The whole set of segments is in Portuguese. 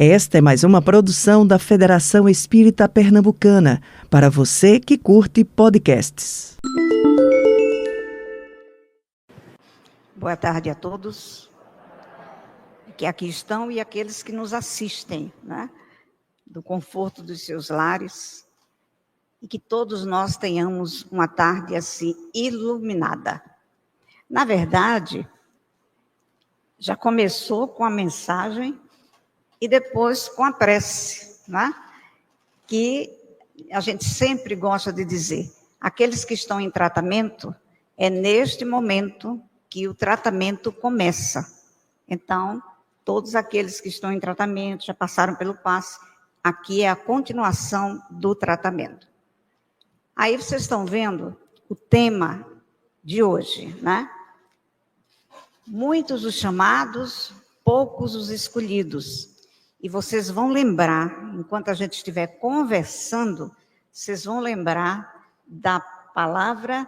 Esta é mais uma produção da Federação Espírita Pernambucana, para você que curte podcasts. Boa tarde a todos que aqui estão e aqueles que nos assistem, né? Do conforto dos seus lares, e que todos nós tenhamos uma tarde assim iluminada. Na verdade, já começou com a mensagem e depois com a prece, né? Que a gente sempre gosta de dizer, aqueles que estão em tratamento, é neste momento que o tratamento começa. Então, todos aqueles que estão em tratamento, já passaram pelo passe, aqui é a continuação do tratamento. Aí vocês estão vendo o tema de hoje, né? Muitos os chamados, poucos os escolhidos. E vocês vão lembrar, enquanto a gente estiver conversando, vocês vão lembrar da palavra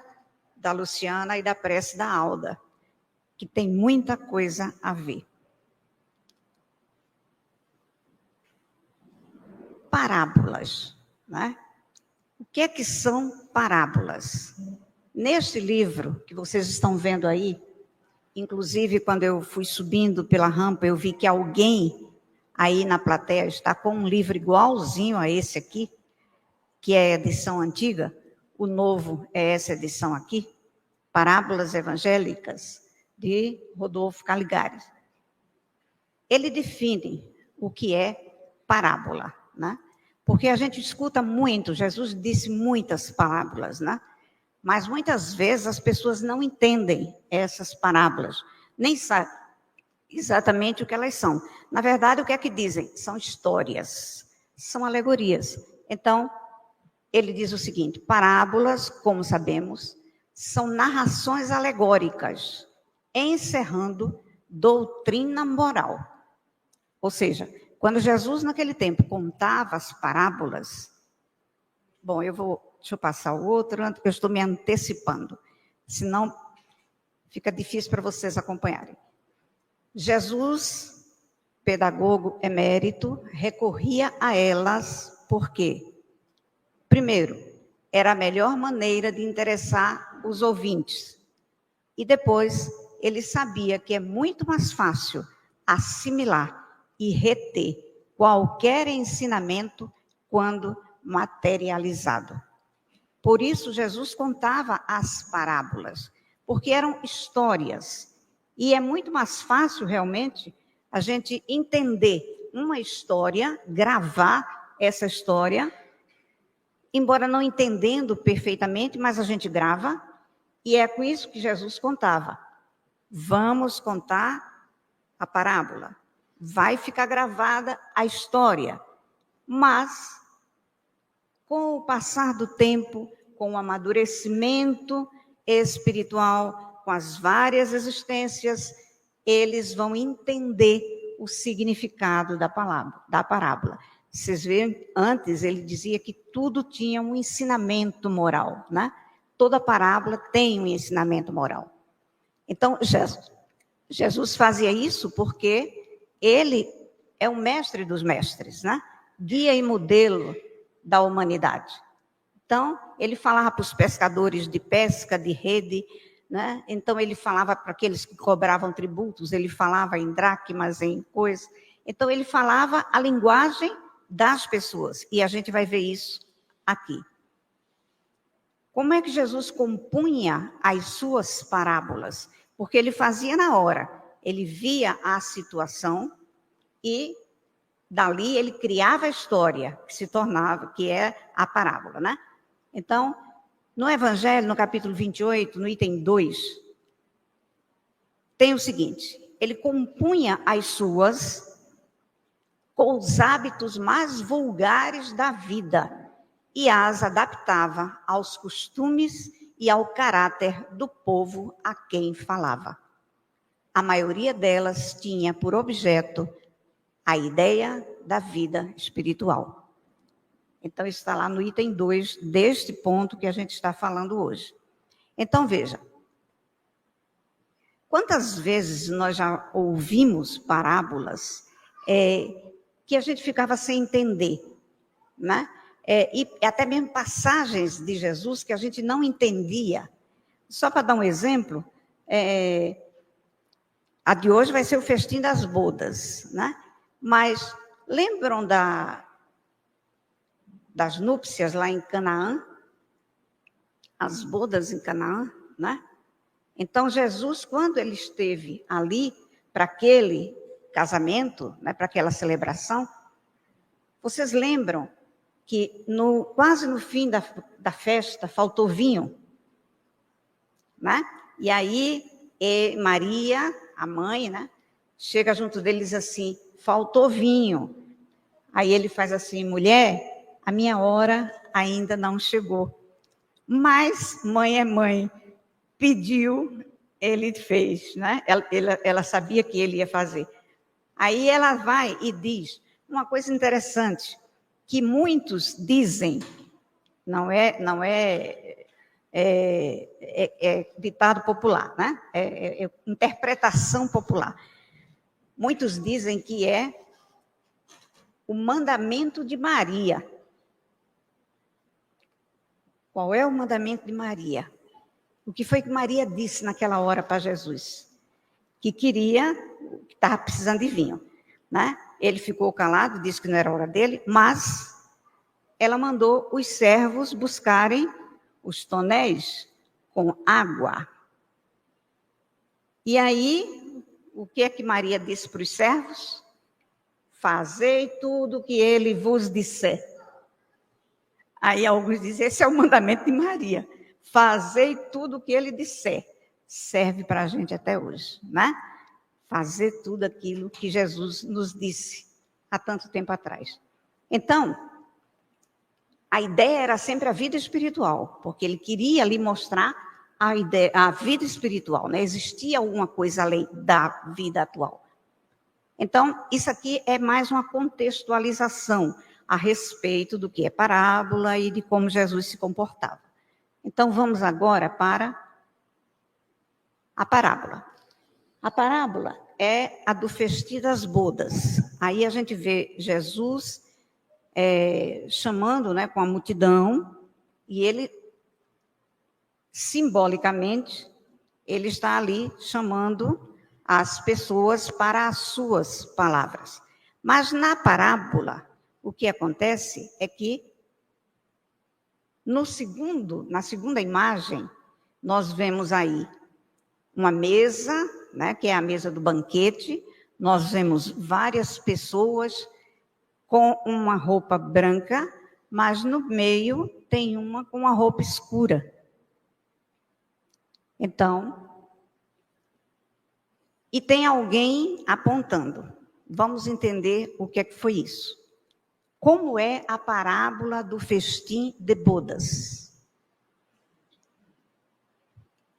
da Luciana e da prece da Alda, que tem muita coisa a ver. Parábolas, né? O que é que são parábolas? Neste livro que vocês estão vendo aí, inclusive quando eu fui subindo pela rampa, eu vi que alguém aí na plateia está com um livro igualzinho a esse aqui, que é a edição antiga. O novo é essa edição aqui, Parábolas Evangélicas, de Rodolfo Caligari. Ele define o que é parábola, né? Porque a gente escuta muito, Jesus disse muitas parábolas, né? Mas muitas vezes as pessoas não entendem essas parábolas, nem sabem exatamente o que elas são. Na verdade, o que é que dizem? São histórias, são alegorias. Então, ele diz o seguinte: parábolas, como sabemos, são narrações alegóricas, encerrando doutrina moral. Ou seja, quando Jesus naquele tempo contava as parábolas, deixa eu passar o outro, eu estou me antecipando, senão fica difícil para vocês acompanharem. Jesus, pedagogo emérito, recorria a elas porque, primeiro, era a melhor maneira de interessar os ouvintes. E depois, ele sabia que é muito mais fácil assimilar e reter qualquer ensinamento quando materializado. Por isso, Jesus contava as parábolas, porque eram histórias. E é muito mais fácil, realmente, a gente entender uma história, gravar essa história, embora não entendendo perfeitamente, mas a gente grava, e é com isso que Jesus contava. Vamos contar a parábola. Vai ficar gravada a história, mas com o passar do tempo, com o amadurecimento espiritual, com as várias existências, eles vão entender o significado da parábola. Vocês veem, antes ele dizia que tudo tinha um ensinamento moral, né? Toda parábola tem um ensinamento moral. Então, Jesus fazia isso porque ele é o mestre dos mestres, né? Guia e modelo da humanidade. Então, ele falava para os pescadores de pesca, de rede, né? Então, ele falava para aqueles que cobravam tributos, ele falava em dracmas, em coisas. Então, ele falava a linguagem das pessoas, e a gente vai ver isso aqui. Como é que Jesus compunha as suas parábolas? Porque ele fazia na hora. Ele via a situação e dali ele criava a história que se tornava, que é a parábola, né? Então, no Evangelho, no capítulo 28, no item 2, tem o seguinte: ele compunha as suas com os hábitos mais vulgares da vida e as adaptava aos costumes e ao caráter do povo a quem falava. A maioria delas tinha por objeto a ideia da vida espiritual. Então, isso está lá no item 2 deste ponto que a gente está falando hoje. Então, veja. Quantas vezes nós já ouvimos parábolas que a gente ficava sem entender, né? E até mesmo passagens de Jesus que a gente não entendia. Só para dar um exemplo, a de hoje vai ser o festim das bodas, né? Mas lembram das núpcias lá em Canaã? As bodas em Canaã, né? Então, Jesus, quando ele esteve ali para aquele casamento, né, para aquela celebração, vocês lembram que quase no fim da festa faltou vinho, né? E aí Maria, a mãe, né, chega junto dele e diz assim, faltou vinho. Aí ele faz assim, mulher, a minha hora ainda não chegou. Mas mãe é mãe, pediu, ele fez, né? Ela sabia que ele ia fazer. Aí ela vai e diz uma coisa interessante, que muitos dizem, não é ditado popular, né? É interpretação popular. Muitos dizem que é o mandamento de Maria. Qual é o mandamento de Maria? O que foi que Maria disse naquela hora para Jesus? Que estava precisando de vinho, né? Ele ficou calado, disse que não era hora dele, mas ela mandou os servos buscarem os tonéis com água. E aí, o que é que Maria disse para os servos? Fazei tudo o que ele vos disser. Aí alguns dizem, esse é o mandamento de Maria. Fazei tudo o que ele disser. Serve para a gente até hoje, né? Fazer tudo aquilo que Jesus nos disse há tanto tempo atrás. Então, a ideia era sempre a vida espiritual, porque ele queria ali mostrar a vida espiritual, né? Existia alguma coisa além da vida atual. Então, isso aqui é mais uma contextualização a respeito do que é parábola e de como Jesus se comportava. Então, vamos agora para a parábola. A parábola é a do festim das bodas. Aí a gente vê Jesus chamando, né, com a multidão, e ele, simbolicamente, ele está ali chamando as pessoas para as suas palavras. Mas na parábola, o que acontece é que, na segunda imagem, nós vemos aí uma mesa, né, que é a mesa do banquete, nós vemos várias pessoas com uma roupa branca, mas no meio tem uma com uma roupa escura. Então, e tem alguém apontando. Vamos entender o que é que foi isso. Como é a parábola do festim de bodas?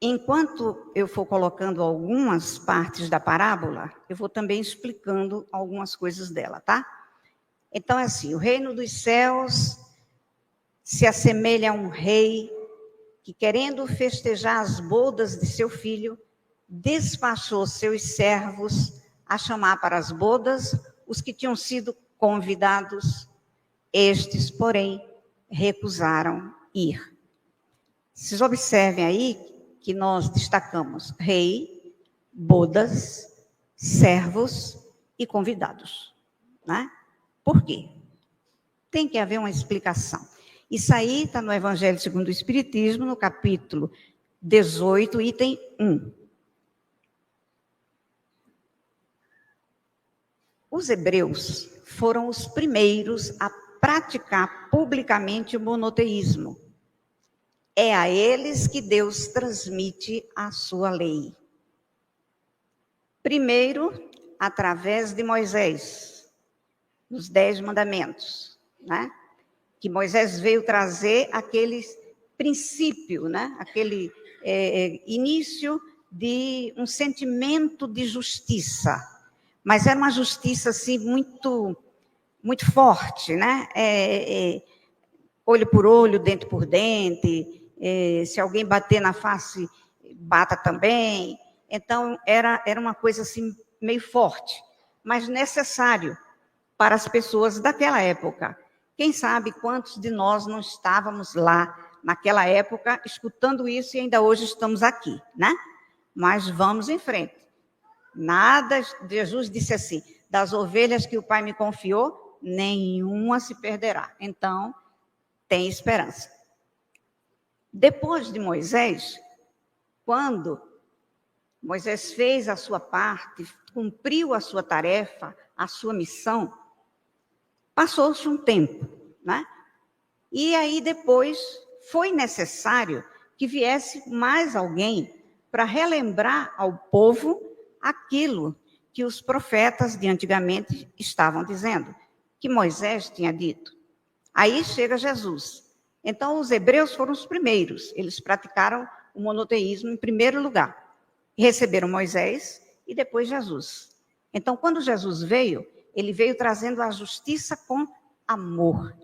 Enquanto eu for colocando algumas partes da parábola, eu vou também explicando algumas coisas dela, tá? Então, é assim, o reino dos céus se assemelha a um rei que, querendo festejar as bodas de seu filho, despachou seus servos a chamar para as bodas os que tinham sido convidados. Estes, porém, recusaram ir. Vocês observem aí que nós destacamos rei, bodas, servos e convidados, né? Por quê? Tem que haver uma explicação. Isso aí está no Evangelho segundo o Espiritismo, no capítulo 18, item 1. Os hebreus foram os primeiros a praticar publicamente o monoteísmo. É a eles que Deus transmite a sua lei. Primeiro, através de Moisés, nos 10 mandamentos, né? Que Moisés veio trazer aquele princípio, né? Aquele início de um sentimento de justiça. Mas era uma justiça assim, muito, muito forte, né? Olho por olho, dente por dente. Se alguém bater na face, bata também. Então, era uma coisa assim, meio forte, mas necessário, para as pessoas daquela época. Quem sabe quantos de nós não estávamos lá naquela época escutando isso e ainda hoje estamos aqui, né? Mas vamos em frente. Nada, Jesus disse assim, das ovelhas que o Pai me confiou, nenhuma se perderá. Então, tem esperança. Depois de Moisés, quando Moisés fez a sua parte, cumpriu a sua tarefa, a sua missão, passou-se um tempo, né? E aí depois foi necessário que viesse mais alguém para relembrar ao povo aquilo que os profetas de antigamente estavam dizendo, que Moisés tinha dito. Aí chega Jesus. Então, os hebreus foram os primeiros. Eles praticaram o monoteísmo em primeiro lugar. Receberam Moisés e depois Jesus. Então, quando Jesus veio, ele veio trazendo a justiça com amor.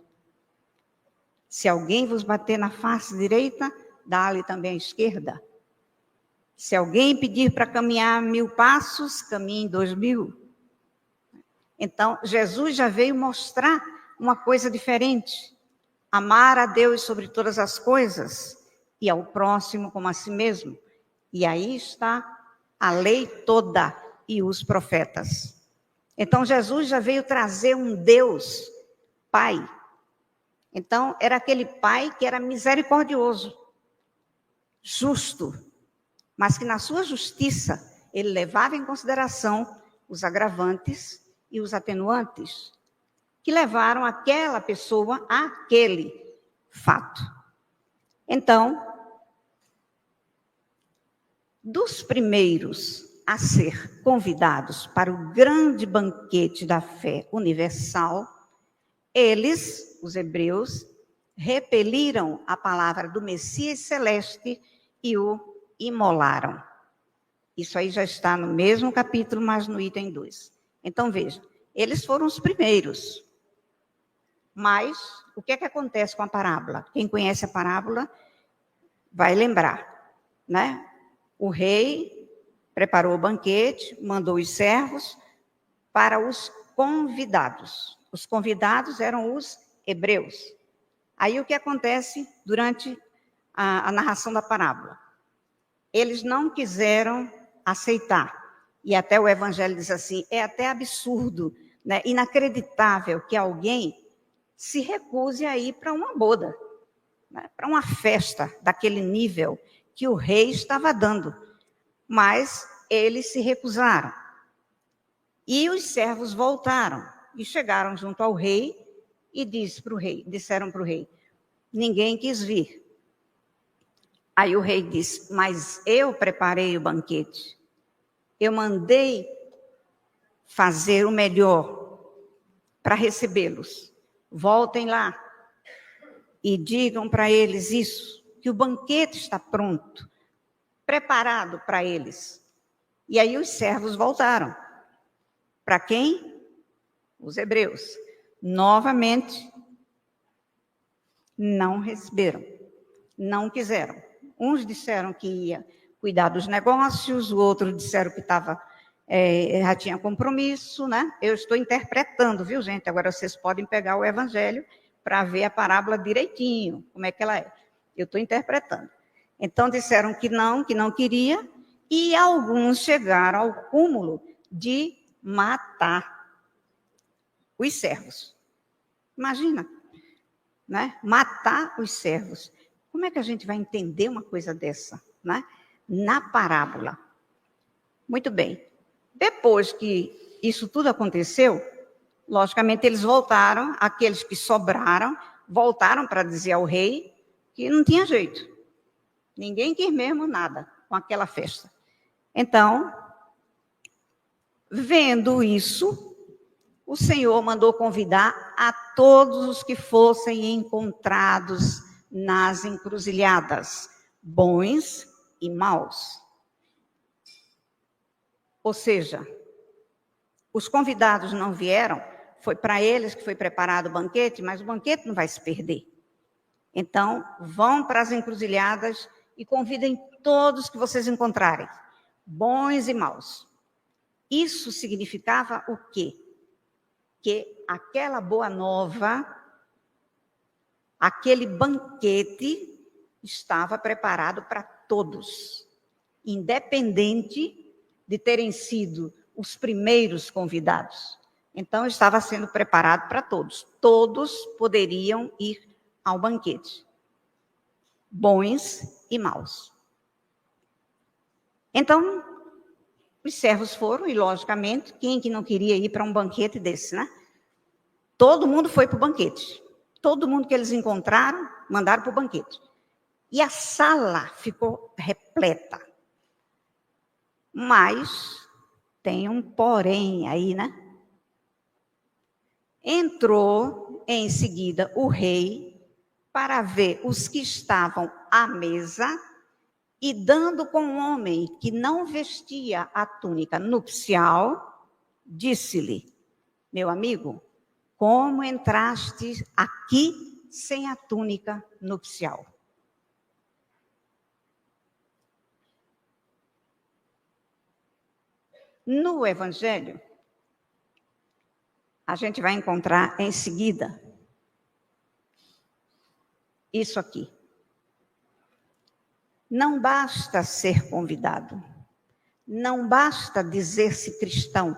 Se alguém vos bater na face direita, dá-lhe também a esquerda. Se alguém pedir para caminhar 1000 passos, caminhe 2000. Então, Jesus já veio mostrar uma coisa diferente. Amar a Deus sobre todas as coisas e ao próximo como a si mesmo. E aí está a lei toda e os profetas. Então, Jesus já veio trazer um Deus, Pai. Então, era aquele Pai que era misericordioso, justo, mas que na sua justiça ele levava em consideração os agravantes e os atenuantes, que levaram aquela pessoa àquele fato. Então, dos primeiros a ser convidados para o grande banquete da fé universal, eles, os hebreus, repeliram a palavra do Messias celeste e o imolaram. Isso aí já está no mesmo capítulo, mas no item 2. Então, veja, eles foram os primeiros. Mas, o que é que acontece com a parábola? Quem conhece a parábola vai lembrar, né? O rei preparou o banquete, mandou os servos para os convidados. Os convidados eram os hebreus. Aí o que acontece durante a narração da parábola? Eles não quiseram aceitar. E até o evangelho diz assim, é até absurdo, né? Inacreditável que alguém se recuse a ir para uma boda, né? Para uma festa daquele nível que o rei estava dando. Mas eles se recusaram. E os servos voltaram e chegaram junto ao rei e disseram para o rei, ninguém quis vir. Aí o rei disse, mas eu preparei o banquete. Eu mandei fazer o melhor para recebê-los. Voltem lá e digam para eles isso, que o banquete está pronto, preparado para eles. E aí os servos voltaram. Para quem? Os hebreus. Novamente, não receberam, não quiseram. Uns disseram que ia cuidar dos negócios, o outro disseram que já tinha compromisso, né? Eu estou interpretando, viu, gente? Agora vocês podem pegar o evangelho para ver a parábola direitinho, como é que ela é. Eu estou interpretando. Então disseram que não queria, e alguns chegaram ao cúmulo de matar os servos. Imagina, né? Matar os servos. Como é que a gente vai entender uma coisa dessa, né? Na parábola. Muito bem. Depois que isso tudo aconteceu, logicamente eles voltaram, aqueles que sobraram, voltaram para dizer ao rei que não tinha jeito. Ninguém quis mesmo nada com aquela festa. Então, vendo isso, o Senhor mandou convidar a todos os que fossem encontrados nas encruzilhadas, bons e maus. Ou seja, os convidados não vieram, foi para eles que foi preparado o banquete, mas o banquete não vai se perder. Então, vão para as encruzilhadas e convidem todos que vocês encontrarem, bons e maus. Isso significava o quê? que aquela boa nova, aquele banquete estava preparado para todos, independente de terem sido os primeiros convidados. Então, estava sendo preparado para todos. Todos poderiam ir ao banquete, bons e maus. Então, os servos foram, e logicamente, quem que não queria ir para um banquete desse, né? Todo mundo foi para o banquete. Todo mundo que eles encontraram, mandaram para o banquete. E a sala ficou repleta. Mas tem um porém aí, né? Entrou em seguida o rei para ver os que estavam à mesa e dando com um homem que não vestia a túnica nupcial, disse-lhe: meu amigo, como entraste aqui sem a túnica nupcial? No Evangelho, a gente vai encontrar em seguida isso aqui. Não basta ser convidado, não basta dizer-se cristão,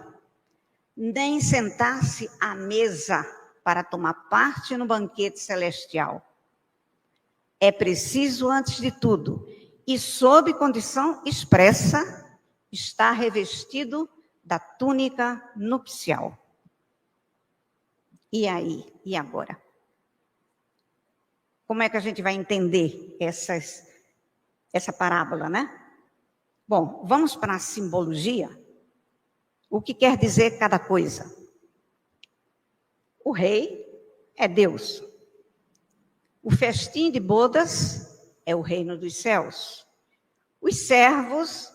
nem sentar-se à mesa para tomar parte no banquete celestial. É preciso, antes de tudo, e sob condição expressa, estar revestido da túnica nupcial. E aí? E agora? Como é que a gente vai entender essa parábola, né? Bom, vamos para a simbologia. O que quer dizer cada coisa? O rei é Deus. O festim de bodas é o reino dos céus. Os servos,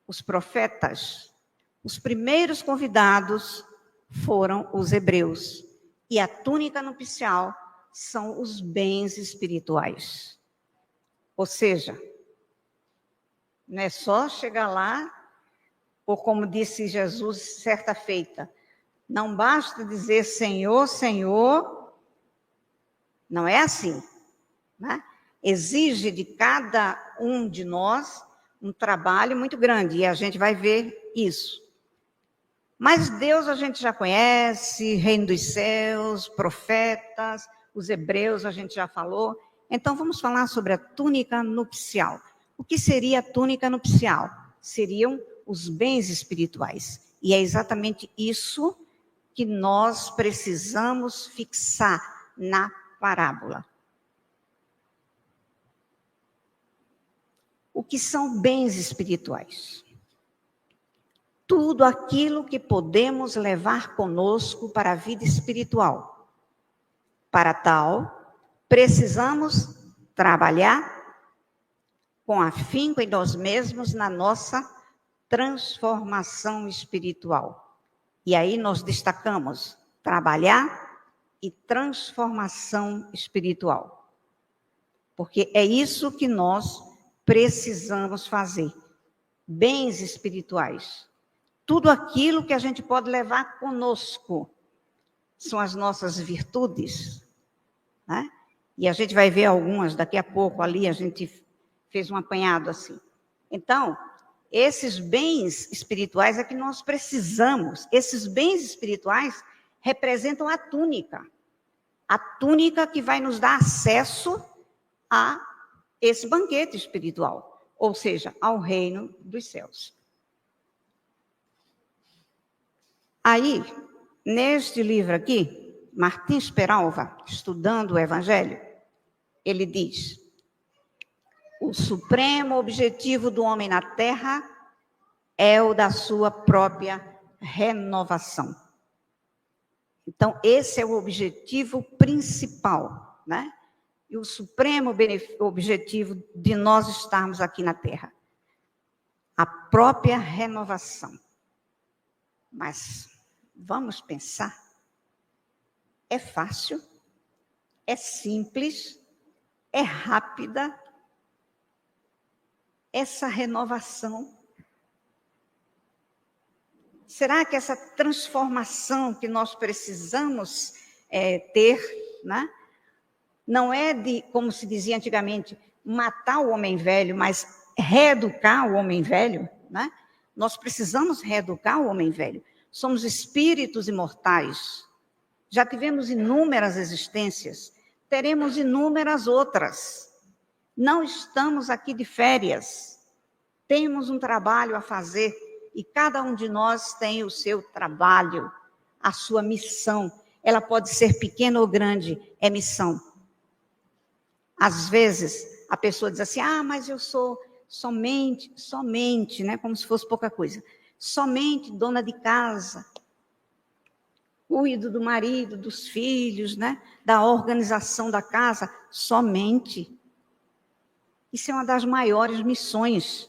os profetas, os primeiros convidados foram os hebreus. E a túnica nupcial são os bens espirituais. Ou seja, não é só chegar lá, ou como disse Jesus certa feita, não basta dizer Senhor, Senhor, não é assim, né? Exige de cada um de nós um trabalho muito grande, e a gente vai ver isso. Mas Deus a gente já conhece, reino dos céus, profetas, os hebreus a gente já falou. Então vamos falar sobre a túnica nupcial. O que seria a túnica nupcial? Seriam os bens espirituais. E é exatamente isso que nós precisamos fixar na parábola. O que são bens espirituais? Tudo aquilo que podemos levar conosco para a vida espiritual. Para tal, precisamos trabalhar com afinco em nós mesmos na nossa transformação espiritual. E aí nós destacamos trabalhar e transformação espiritual. Porque é isso que nós precisamos fazer. Bens espirituais. Tudo aquilo que a gente pode levar conosco são as nossas virtudes, né? E a gente vai ver algumas daqui a pouco ali, a gente fez um apanhado assim. Então, esses bens espirituais é que nós precisamos. Esses bens espirituais representam a túnica que vai nos dar acesso a esse banquete espiritual, ou seja, ao reino dos céus. Aí, neste livro aqui, Martins Peralva, estudando o Evangelho, ele diz: o supremo objetivo do homem na Terra é o da sua própria renovação. Então, esse é o objetivo principal, né? E o supremo objetivo de nós estarmos aqui na Terra. A própria renovação. Mas vamos pensar. É fácil, é simples, é rápida essa renovação. Será que essa transformação que nós precisamos ter, né, não é de, como se dizia antigamente, matar o homem velho, mas reeducar o homem velho, né? Nós precisamos reeducar o homem velho. Somos espíritos imortais. Já tivemos inúmeras existências, teremos inúmeras outras. Não estamos aqui de férias. Temos um trabalho a fazer e cada um de nós tem o seu trabalho, a sua missão. Ela pode ser pequena ou grande, é missão. Às vezes, a pessoa diz assim, mas eu sou somente, né, como se fosse pouca coisa, somente dona de casa, cuido do marido, dos filhos, né, da organização da casa, somente. Isso é uma das maiores missões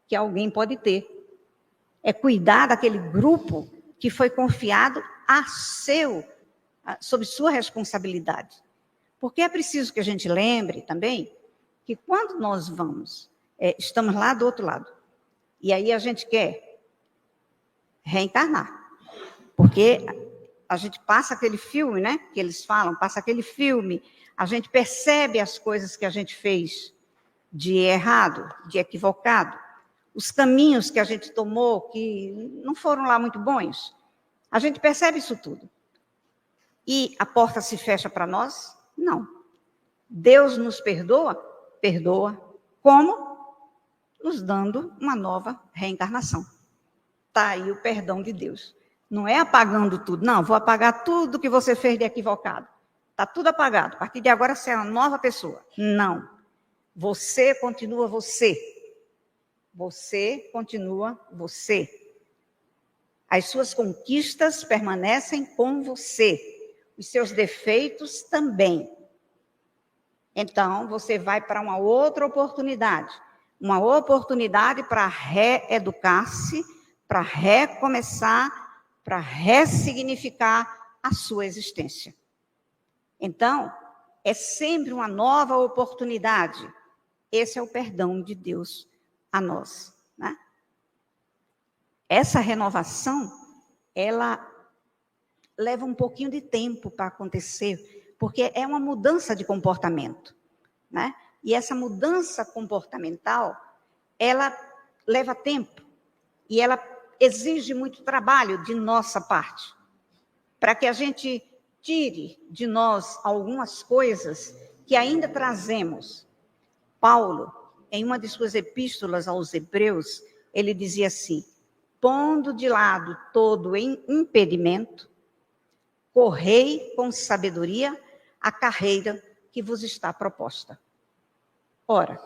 que alguém pode ter. É cuidar daquele grupo que foi confiado sob sua responsabilidade. Porque é preciso que a gente lembre também que quando nós estamos lá do outro lado, e aí a gente quer reencarnar. Porque a gente passa aquele filme, né, que eles falam, passa aquele filme, a gente percebe as coisas que a gente fez de errado, de equivocado, os caminhos que a gente tomou que não foram lá muito bons. A gente percebe isso tudo. E a porta se fecha para nós? Não. Deus nos perdoa? Perdoa. Como? Nos dando uma nova reencarnação. Está aí o perdão de Deus. Não é apagando tudo. Não, vou apagar tudo que você fez de equivocado. Está tudo apagado. A partir de agora você é uma nova pessoa. Não. Você continua você. Você continua você. As suas conquistas permanecem com você. Os seus defeitos também. Então, você vai para uma outra oportunidade. Uma oportunidade para reeducar-se, para recomeçar, para ressignificar a sua existência. Então, é sempre uma nova oportunidade. Esse é o perdão de Deus a nós, né? Essa renovação, ela leva um pouquinho de tempo para acontecer, porque é uma mudança de comportamento, né? E essa mudança comportamental, ela leva tempo e ela exige muito trabalho de nossa parte, para que a gente tire de nós algumas coisas que ainda trazemos. Paulo, em uma de suas epístolas aos Hebreus, ele dizia assim, pondo de lado todo impedimento, correi com sabedoria a carreira que vos está proposta. Ora,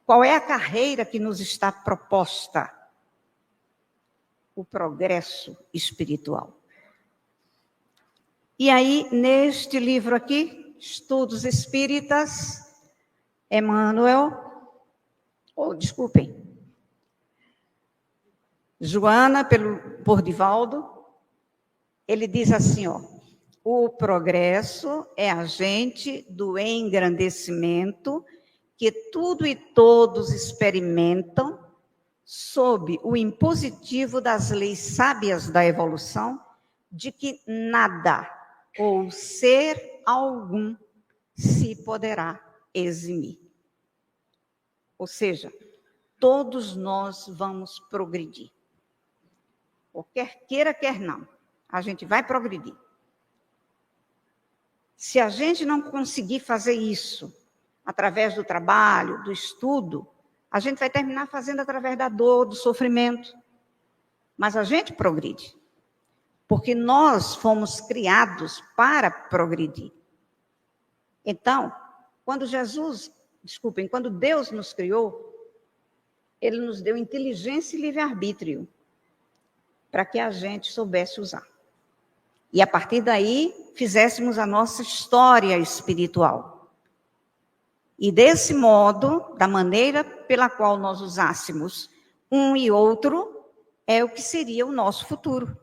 qual é a carreira que nos está proposta? O progresso espiritual. E aí, neste livro aqui, Estudos Espíritas, Joana por Divaldo, ele diz assim, o progresso é agente do engrandecimento que tudo e todos experimentam sob o impositivo das leis sábias da evolução, de que nada ou ser algum se poderá eximir. Ou seja, todos nós vamos progredir. Ou quer queira, quer não, a gente vai progredir. Se a gente não conseguir fazer isso através do trabalho, do estudo, a gente vai terminar fazendo através da dor, do sofrimento. Mas a gente progride. Porque nós fomos criados para progredir. Então, quando Deus nos criou, Ele nos deu inteligência e livre-arbítrio para que a gente soubesse usar. E a partir daí, fizéssemos a nossa história espiritual. E desse modo, da maneira pela qual nós usássemos um e outro, é o que seria o nosso futuro.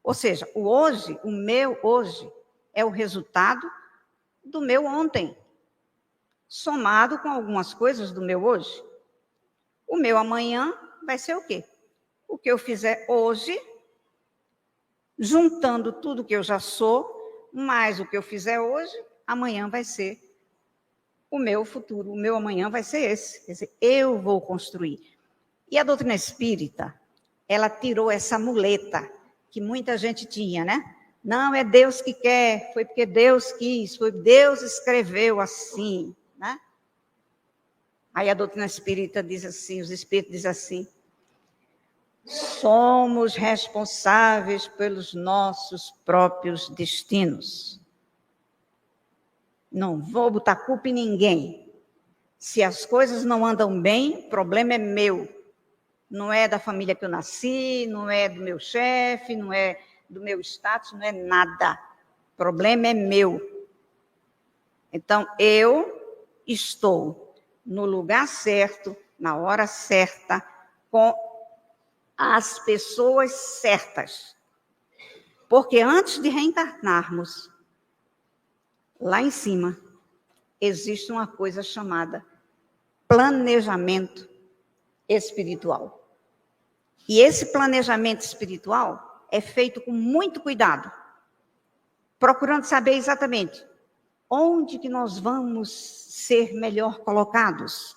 Ou seja, o meu hoje, é o resultado do meu ontem, somado com algumas coisas do meu hoje. O meu amanhã vai ser o quê? O que eu fizer hoje juntando tudo que eu já sou, mais o que eu fizer hoje, amanhã vai ser o meu futuro, o meu amanhã vai ser esse. Quer dizer, eu vou construir. E a doutrina espírita, ela tirou essa muleta que muita gente tinha, né? Não, é Deus que quer, foi porque Deus quis, foi Deus escreveu assim, né? Aí a doutrina espírita diz assim, os espíritos dizem assim: somos responsáveis pelos nossos próprios destinos. Não vou botar culpa em ninguém. Se as coisas não andam bem, o problema é meu. Não é da família que eu nasci, não é do meu chefe, não é do meu status, não é nada. O problema é meu. Então, eu estou no lugar certo, na hora certa, com as pessoas certas. Porque antes de reencarnarmos, lá em cima, existe uma coisa chamada planejamento espiritual. E esse planejamento espiritual é feito com muito cuidado, procurando saber exatamente onde que nós vamos ser melhor colocados.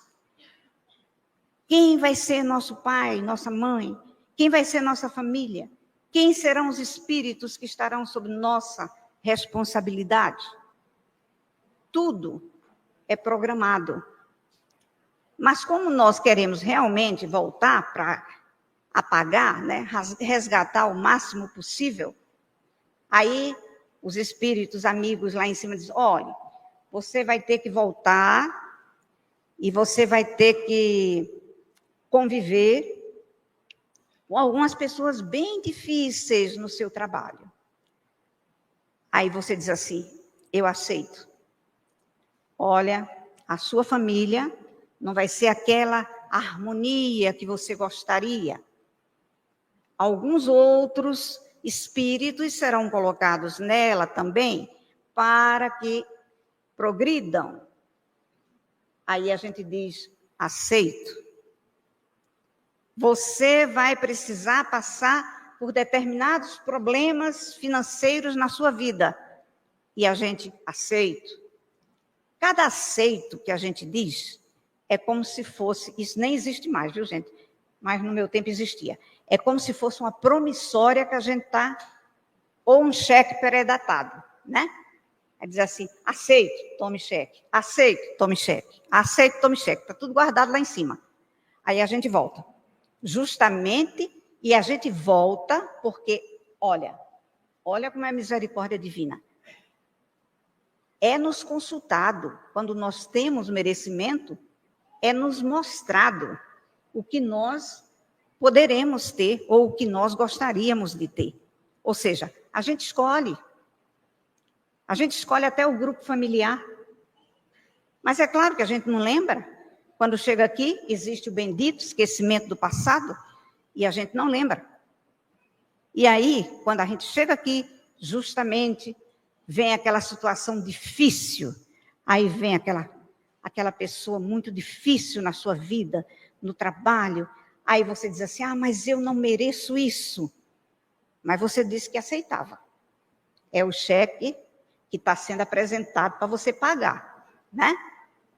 Quem vai ser nosso pai, nossa mãe? Quem vai ser nossa família? Quem serão os espíritos que estarão sob nossa responsabilidade? Tudo é programado. Mas como nós queremos realmente voltar para apagar, né, resgatar o máximo possível, aí os espíritos amigos lá em cima dizem: olha, você vai ter que voltar e você vai ter que conviver com algumas pessoas bem difíceis no seu trabalho. Aí você diz assim: eu aceito. Olha, a sua família não vai ser aquela harmonia que você gostaria. Alguns outros espíritos serão colocados nela também para que progridam. Aí a gente diz: aceito. Você vai precisar passar por determinados problemas financeiros na sua vida. E a gente aceita. Cada aceito que a gente diz é como se fosse, isso nem existe mais, viu, gente? Mas no meu tempo existia. É como se fosse uma promissória que a gente está, ou um cheque pré-datado, né? É dizer assim: aceito, tome cheque. Aceito, tome cheque. Aceito, tome cheque. Está tudo guardado lá em cima. Aí a gente volta. Justamente, e a gente volta porque, olha como é a misericórdia divina. É nos consultado, quando nós temos merecimento, é nos mostrado o que nós poderemos ter ou o que nós gostaríamos de ter. Ou seja, a gente escolhe. A gente escolhe até o grupo familiar. Mas é claro que a gente não lembra. Quando chega aqui, existe o bendito esquecimento do passado e a gente não lembra. E aí, quando a gente chega aqui, justamente vem aquela situação difícil, aí vem aquela pessoa muito difícil na sua vida, no trabalho, aí você diz assim: ah, mas eu não mereço isso. Mas você disse que aceitava. É o cheque que está sendo apresentado para você pagar, né?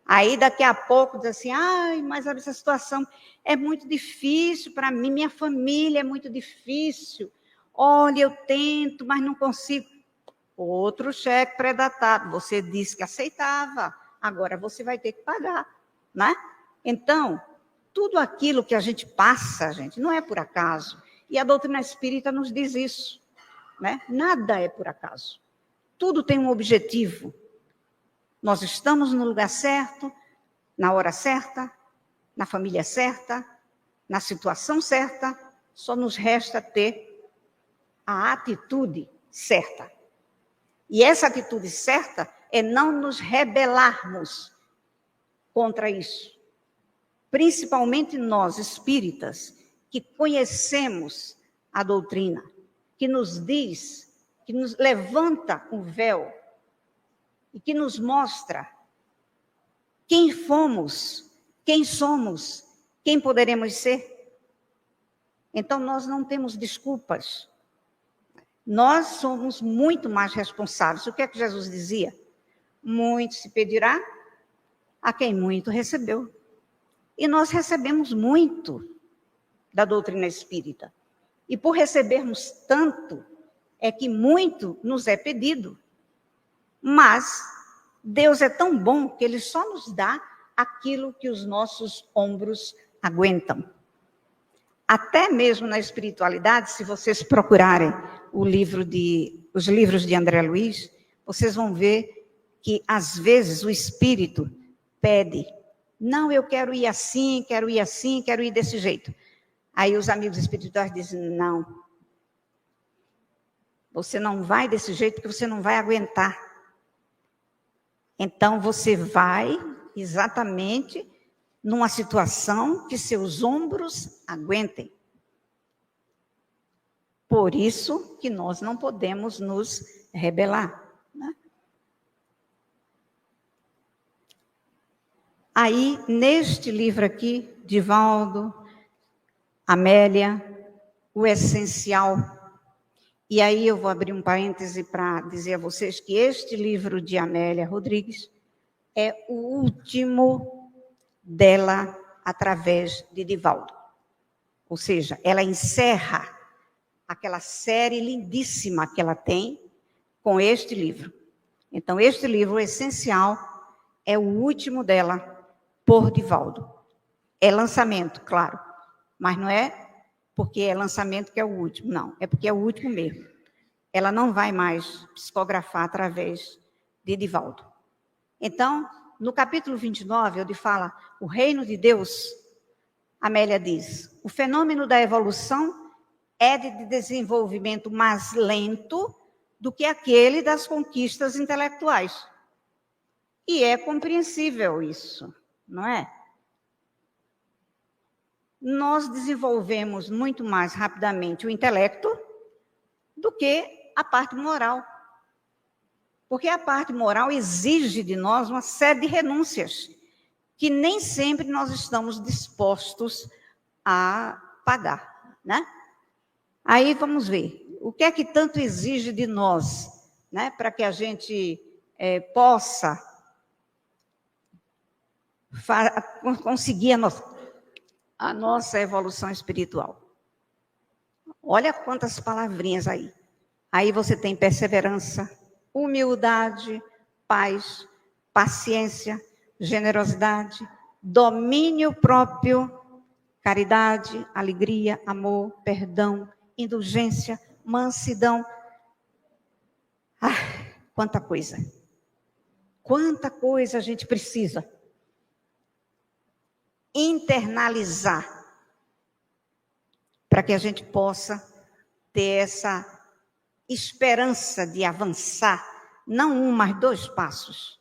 Aí daqui a pouco diz assim: ai, mas essa situação é muito difícil para mim, minha família é muito difícil. Olha, eu tento, mas não consigo. Outro cheque pré-datado, você disse que aceitava, agora você vai ter que pagar, né? Então, tudo aquilo que a gente passa, gente, não é por acaso. E a doutrina espírita nos diz isso, né? Nada é por acaso. Tudo tem um objetivo. Nós estamos no lugar certo, na hora certa, na família certa, na situação certa, só nos resta ter a atitude certa. E essa atitude certa é não nos rebelarmos contra isso. Principalmente nós, espíritas, que conhecemos a doutrina, que nos diz, que nos levanta o véu e que nos mostra quem fomos, quem somos, quem poderemos ser. Então, nós não temos desculpas. Nós somos muito mais responsáveis. O que é que Jesus dizia? Muito se pedirá a quem muito recebeu. E nós recebemos muito da doutrina espírita. E por recebermos tanto, é que muito nos é pedido. Mas Deus é tão bom que Ele só nos dá aquilo que os nossos ombros aguentam. Até mesmo na espiritualidade, se vocês procurarem os livros de André Luiz, vocês vão ver que, às vezes, o espírito pede, não, eu quero ir assim, quero ir assim, quero ir desse jeito. Aí os amigos espirituais dizem, não, você não vai desse jeito porque você não vai aguentar. Então, você vai exatamente numa situação que seus ombros aguentem. Por isso que nós não podemos nos rebelar, né? Aí, neste livro aqui, Divaldo, Amélia, o essencial. E aí eu vou abrir um parêntese para dizer a vocês que este livro de Amélia Rodrigues é o último dela através de Divaldo. Ou seja, ela encerra aquela série lindíssima que ela tem com este livro. Então, este livro, o essencial, é o último dela por Divaldo. É lançamento, claro, mas não é porque é lançamento que é o último, não, é porque é o último mesmo. Ela não vai mais psicografar através de Divaldo. Então, no capítulo 29, onde fala o reino de Deus, Amélia diz, o fenômeno da evolução é de desenvolvimento mais lento do que aquele das conquistas intelectuais. E é compreensível isso, não é? Nós desenvolvemos muito mais rapidamente o intelecto do que a parte moral. Porque a parte moral exige de nós uma série de renúncias que nem sempre nós estamos dispostos a pagar, né? Aí vamos ver, o que é que tanto exige de nós, né, para que a gente possa conseguir a nossa evolução espiritual. Olha quantas palavrinhas aí. Aí você tem perseverança, humildade, paz, paciência, generosidade, domínio próprio, caridade, alegria, amor, perdão, indulgência, mansidão. Quanta coisa. Quanta coisa a gente precisa internalizar para que a gente possa ter essa esperança de avançar, não um, mas 2 passos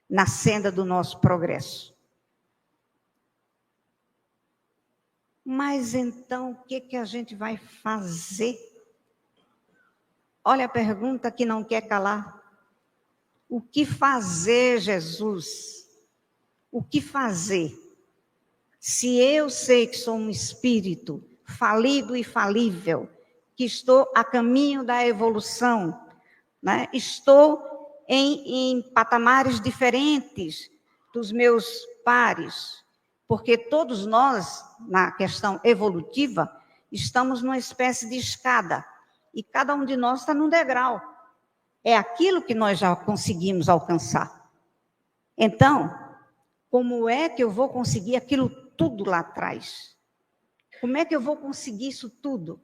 na senda do nosso progresso. Mas então, o que a gente vai fazer? Olha a pergunta que não quer calar. O que fazer, Jesus? O que fazer? Se eu sei que sou um espírito falido e falível, que estou a caminho da evolução, né? Estou em patamares diferentes dos meus pares, porque todos nós, na questão evolutiva, estamos numa espécie de escada, e cada um de nós está num degrau. É aquilo que nós já conseguimos alcançar. Então, como é que eu vou conseguir aquilo tudo lá atrás? Como é que eu vou conseguir isso tudo?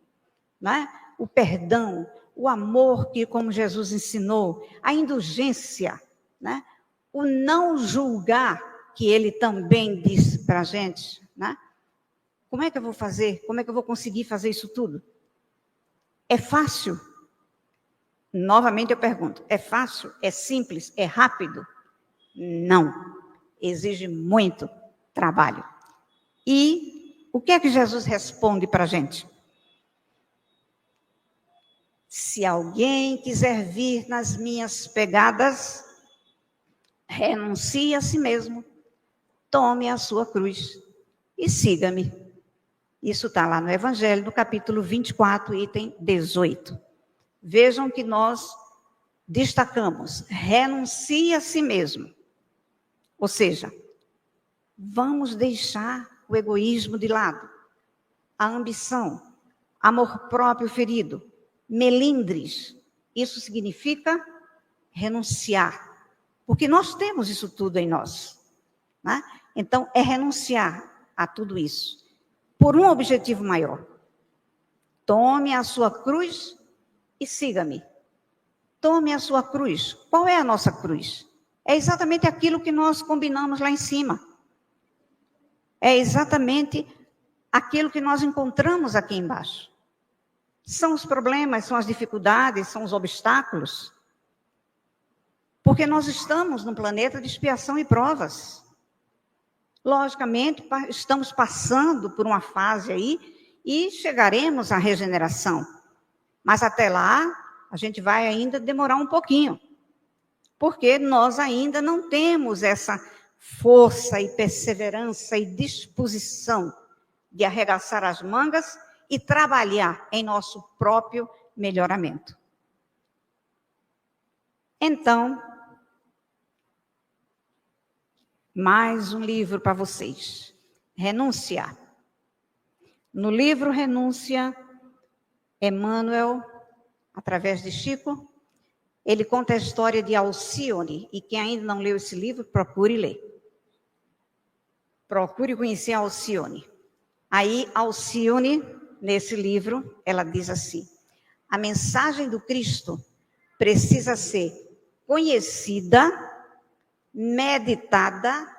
Né? O perdão, o amor que, como Jesus ensinou, a indulgência, né? O não julgar, que ele também disse para a gente, né? Como é que eu vou fazer? Como é que eu vou conseguir fazer isso tudo? É fácil? Novamente eu pergunto, é fácil? É simples? É rápido? Não. Exige muito trabalho. E o que é que Jesus responde para a gente? Se alguém quiser vir nas minhas pegadas, renuncie a si mesmo, tome a sua cruz e siga-me. Isso está lá no Evangelho, no capítulo 24, item 18. vejam que nós destacamos, renuncie a si mesmo. Ou seja, vamos deixar o egoísmo de lado, a ambição, amor próprio ferido, melindres. Isso significa renunciar, porque nós temos isso tudo em nós, né? Então, é renunciar a tudo isso, por um objetivo maior. Tome a sua cruz e siga-me. Tome a sua cruz. Qual é a nossa cruz? É exatamente aquilo que nós combinamos lá em cima. É exatamente aquilo que nós encontramos aqui embaixo. São os problemas, são as dificuldades, são os obstáculos. Porque nós estamos num planeta de expiação e provas. Logicamente, estamos passando por uma fase aí e chegaremos à regeneração. Mas até lá, a gente vai ainda demorar um pouquinho. Porque nós ainda não temos essa força e perseverança e disposição de arregaçar as mangas e trabalhar em nosso próprio melhoramento. Então, mais um livro para vocês. Renúncia. No livro Renúncia, Emmanuel, através de Chico, ele conta a história de Alcione, e quem ainda não leu esse livro, procure ler. Procure conhecer a Alcione. Aí, Alcione, nesse livro, ela diz assim: a mensagem do Cristo precisa ser conhecida, meditada,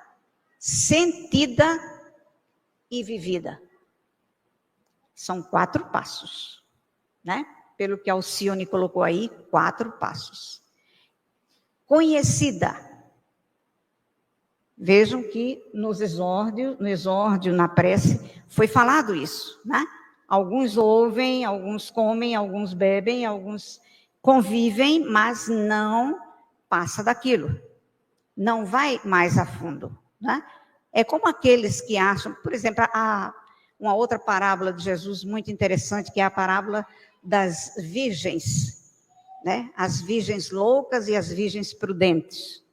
sentida e vivida. São 4 passos, né? Pelo que Alcione colocou aí, 4 passos. Conhecida. Vejam que no exórdio, na prece, foi falado isso, né? Alguns ouvem, alguns comem, alguns bebem, alguns convivem, mas não passa daquilo. Não vai mais a fundo, né? É como aqueles que acham, por exemplo, uma outra parábola de Jesus muito interessante, que é a parábola das virgens, né? As virgens loucas e as virgens prudentes,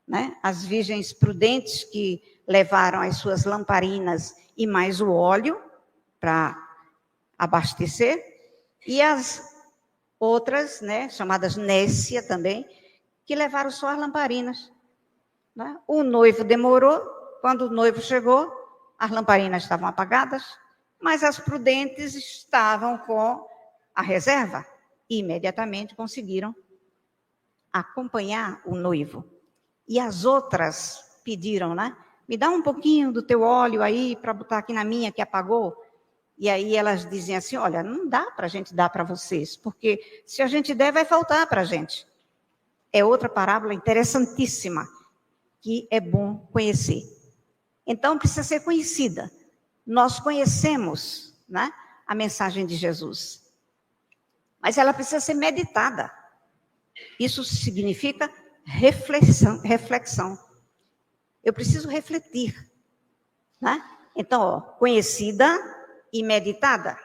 né? As virgens prudentes que levaram as suas lamparinas e mais o óleo para abastecer, e as outras, né, chamadas nécia também, que levaram só as lamparinas, né? O noivo demorou, quando o noivo chegou, as lamparinas estavam apagadas, mas as prudentes estavam com a reserva e imediatamente conseguiram acompanhar o noivo. E as outras pediram, né? Me dá um pouquinho do teu óleo aí para botar aqui na minha que apagou. E aí elas dizem assim, olha, não dá para a gente dar para vocês, porque se a gente der vai faltar para a gente. É outra parábola interessantíssima, que é bom conhecer. Então precisa ser conhecida. Nós conhecemos, né, a mensagem de Jesus. Mas ela precisa ser meditada. Isso significa reflexão. Eu preciso refletir, né? Então, ó, conhecida e meditada,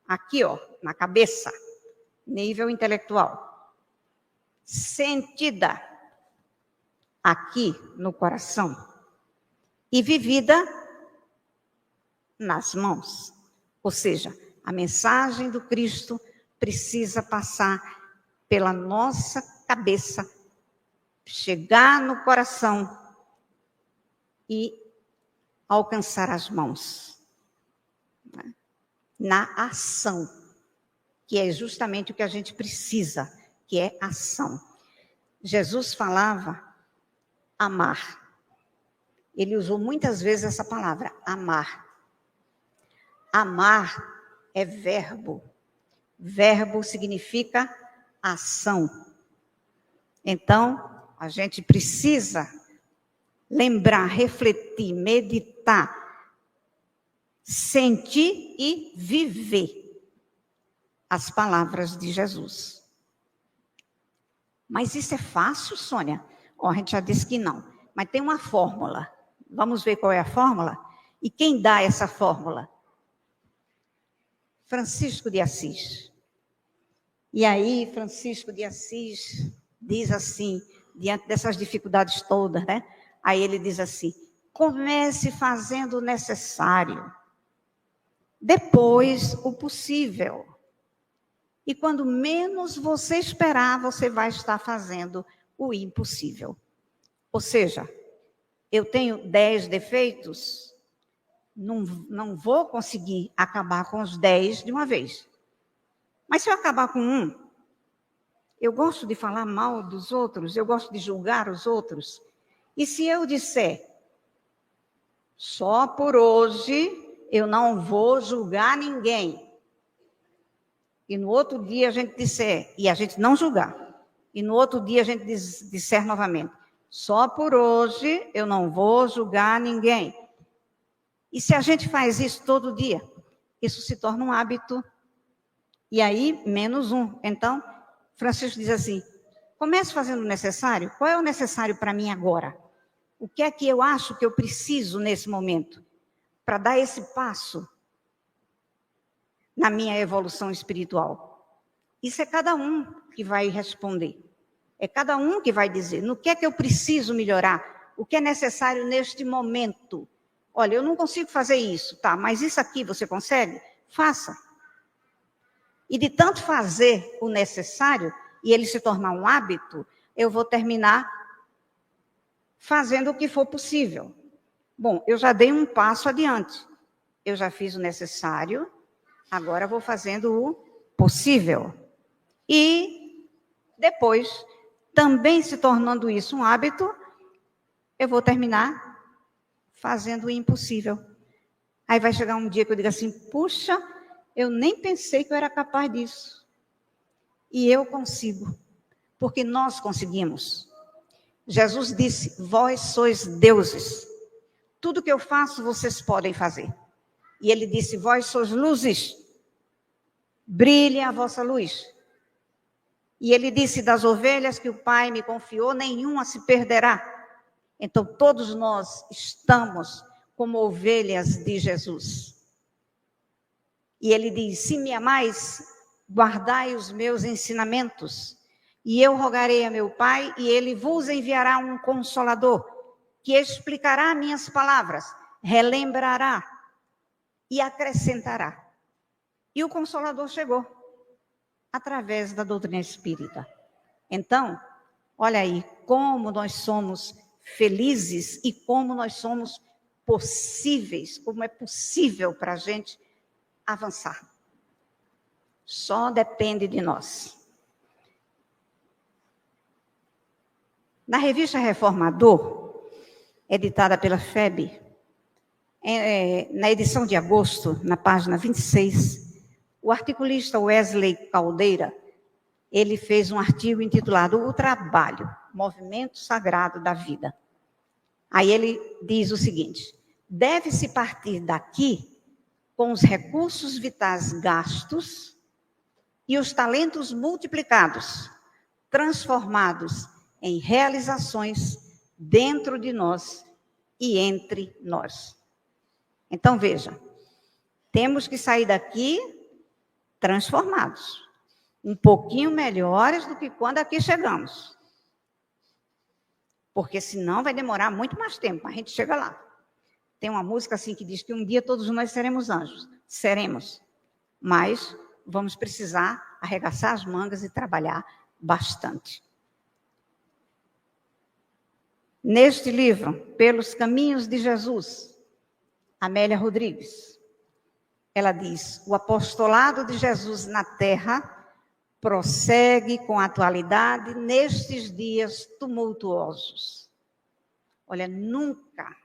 aqui, ó, na cabeça, nível intelectual. Sentida, aqui no coração. E vivida nas mãos. Ou seja, a mensagem do Cristo precisa passar pela nossa cabeça, chegar no coração e alcançar as mãos. Na ação, que é justamente o que a gente precisa, que é ação. Jesus falava amar. Ele usou muitas vezes essa palavra, amar. Amar é verbo. Verbo significa ação. Então, a gente precisa lembrar, refletir, meditar, sentir e viver as palavras de Jesus. Mas isso é fácil, Sônia? A gente já disse que não. Mas tem uma fórmula. Vamos ver qual é a fórmula? E quem dá essa fórmula? Francisco de Assis. E aí, Francisco de Assis diz assim, diante dessas dificuldades todas, né? Aí ele diz assim: comece fazendo o necessário, depois o possível. E quando menos você esperar, você vai estar fazendo o impossível. Ou seja, eu tenho 10 defeitos, não vou conseguir acabar com os 10 de uma vez. Mas se eu acabar com um, eu gosto de falar mal dos outros, eu gosto de julgar os outros. E se eu disser, só por hoje eu não vou julgar ninguém, e no outro dia a gente disser, e a gente não julgar, e no outro dia a gente disser novamente, só por hoje eu não vou julgar ninguém. E se a gente faz isso todo dia, isso se torna um hábito, e aí menos um. Então, Francisco diz assim, comece fazendo o necessário. Qual é o necessário para mim agora? O que é que eu acho que eu preciso nesse momento para dar esse passo na minha evolução espiritual? Isso é cada um que vai responder. É cada um que vai dizer, no que é que eu preciso melhorar? O que é necessário neste momento? Olha, eu não consigo fazer isso, tá? Mas isso aqui você consegue? Faça. E de tanto fazer o necessário, e ele se tornar um hábito, eu vou terminar fazendo o que for possível. Bom, eu já dei um passo adiante. Eu já fiz o necessário, agora vou fazendo o possível. E depois, também se tornando isso um hábito, eu vou terminar fazendo o impossível. Aí vai chegar um dia que eu digo assim, puxa, eu nem pensei que eu era capaz disso. E eu consigo, porque nós conseguimos. Jesus disse, vós sois deuses. Tudo que eu faço, vocês podem fazer. E ele disse, vós sois luzes. Brilhe a vossa luz. E ele disse, das ovelhas que o Pai me confiou, nenhuma se perderá. Então, todos nós estamos como ovelhas de Jesus. E ele diz, se me amais, guardai os meus ensinamentos. E eu rogarei a meu Pai, e ele vos enviará um Consolador, que explicará minhas palavras, relembrará e acrescentará. E o Consolador chegou, através da doutrina espírita. Então, olha aí, como nós somos felizes e como nós somos possíveis, como é possível para a gente avançar. Só depende de nós. Na revista Reformador, editada pela FEB, na edição de agosto, na página 26, o articulista Wesley Caldeira, ele fez um artigo intitulado O Trabalho, Movimento Sagrado da Vida. Aí ele diz o seguinte, deve-se partir daqui com os recursos vitais gastos e os talentos multiplicados, transformados em realizações dentro de nós e entre nós. Então, veja, temos que sair daqui transformados, um pouquinho melhores do que quando aqui chegamos. Porque senão vai demorar muito mais tempo, a gente chega lá. Tem uma música assim que diz que um dia todos nós seremos anjos. Seremos. Mas vamos precisar arregaçar as mangas e trabalhar bastante. Neste livro, Pelos Caminhos de Jesus, Amélia Rodrigues, ela diz, o apostolado de Jesus na Terra prossegue com atualidade nestes dias tumultuosos. Olha, nunca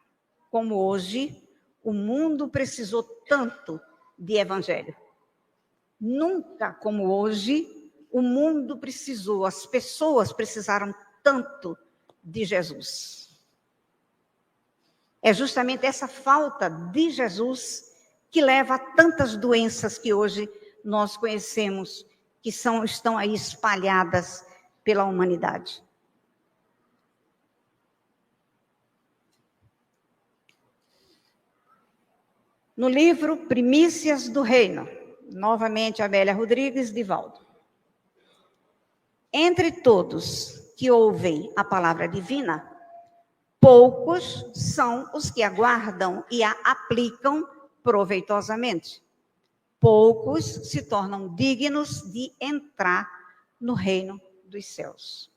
como hoje o mundo precisou tanto de evangelho. Nunca como hoje o mundo precisou, as pessoas precisaram tanto de Jesus. É justamente essa falta de Jesus que leva a tantas doenças que hoje nós conhecemos, que estão aí espalhadas pela humanidade. No livro Primícias do Reino, novamente Amélia Rodrigues, Divaldo. Entre todos que ouvem a palavra divina, poucos são os que aguardam e a aplicam proveitosamente. Poucos se tornam dignos de entrar no reino dos céus.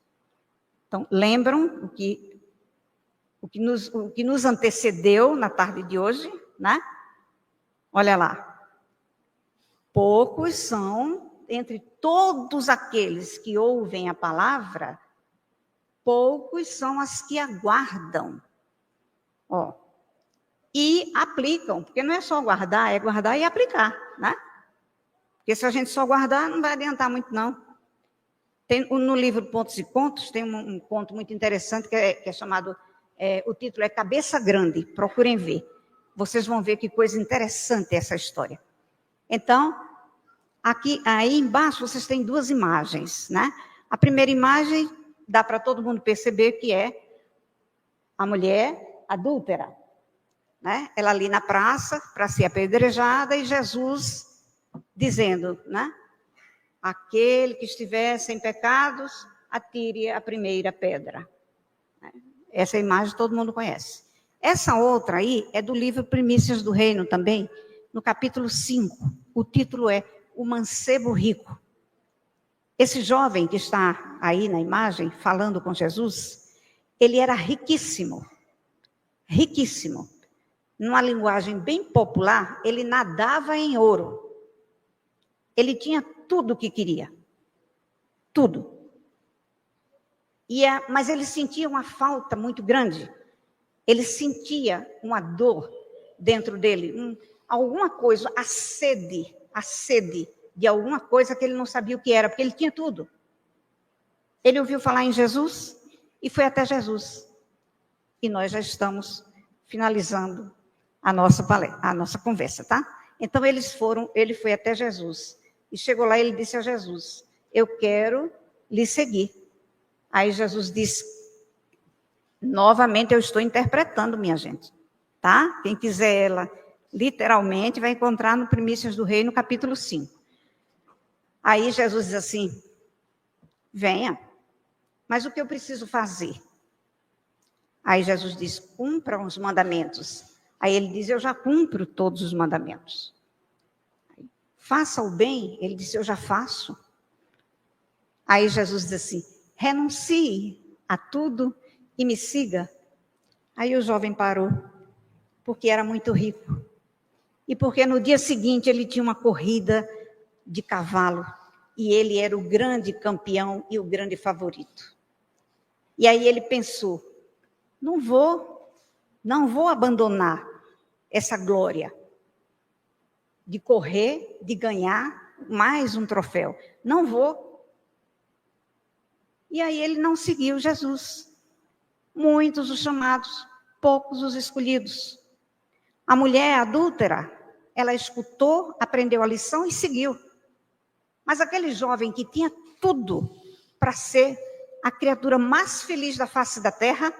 Então, lembram o que nos antecedeu na tarde de hoje, né? Olha lá. Poucos são, entre todos aqueles que ouvem a palavra, poucos são as que aguardam. E aplicam, porque não é só guardar, é guardar e aplicar, né? Porque se a gente só guardar, não vai adiantar muito, não. No livro Pontos e Contos, tem um conto muito interessante que é chamado, o título é Cabeça Grande, procurem ver. Vocês vão ver que coisa interessante é essa história. Então, aí embaixo vocês têm duas imagens, né? A primeira imagem dá para todo mundo perceber que é a mulher adúltera, né? Ela ali na praça para ser apedrejada e Jesus dizendo, né? Aquele que estiver sem pecados, atire a primeira pedra. Essa imagem todo mundo conhece. Essa outra aí é do livro Primícias do Reino também, no capítulo 5. O título é O Mancebo Rico. Esse jovem que está aí na imagem, falando com Jesus, ele era riquíssimo. Riquíssimo. Numa linguagem bem popular, ele nadava em ouro. Ele tinha tudo o que queria. Tudo. Mas ele sentia uma falta muito grande. Ele sentia uma dor dentro dele. Alguma coisa, a sede de alguma coisa que ele não sabia o que era, porque ele tinha tudo. Ele ouviu falar em Jesus e foi até Jesus. E nós já estamos finalizando a nossa conversa, tá? Então ele foi até Jesus. E chegou lá e ele disse a Jesus, eu quero lhe seguir. Aí Jesus disse, novamente eu estou interpretando, minha gente, tá? Quem quiser ela, literalmente, vai encontrar no Primícias do Reino, capítulo 5. Aí Jesus diz assim, venha, mas o que eu preciso fazer? Aí Jesus diz, cumpra os mandamentos. Aí ele diz, eu já cumpro todos os mandamentos. Faça o bem, ele disse, eu já faço. Aí Jesus diz assim, renuncie a tudo e me siga. Aí o jovem parou, porque era muito rico. E porque no dia seguinte ele tinha uma corrida de cavalo, e ele era o grande campeão e o grande favorito. E aí ele pensou, não vou abandonar essa glória de correr, de ganhar mais um troféu. Não vou. E aí ele não seguiu Jesus. Muitos os chamados, poucos os escolhidos. A mulher adúltera, ela escutou, aprendeu a lição e seguiu. Mas aquele jovem que tinha tudo para ser a criatura mais feliz da face da terra,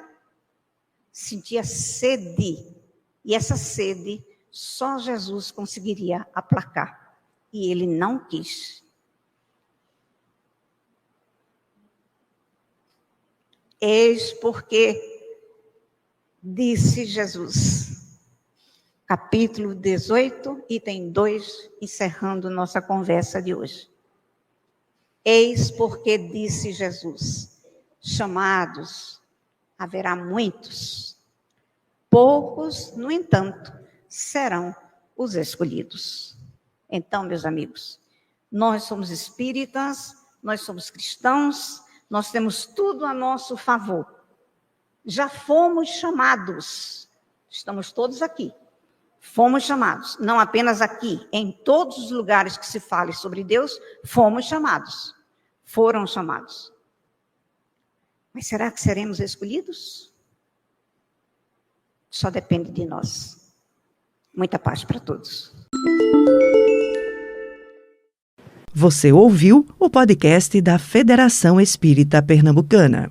sentia sede. E essa sede só Jesus conseguiria aplacar. E ele não quis. Eis porque disse Jesus. Capítulo 18, item 2, encerrando nossa conversa de hoje. Eis porque disse Jesus, chamados haverá muitos, poucos, no entanto, serão os escolhidos. Então, meus amigos, nós somos espíritas, nós somos cristãos, nós temos tudo a nosso favor. Já fomos chamados, estamos todos aqui. Fomos chamados, não apenas aqui, em todos os lugares que se fale sobre Deus, fomos chamados, foram chamados. Mas será que seremos escolhidos? Só depende de nós. Muita paz para todos. Você ouviu o podcast da Federação Espírita Pernambucana.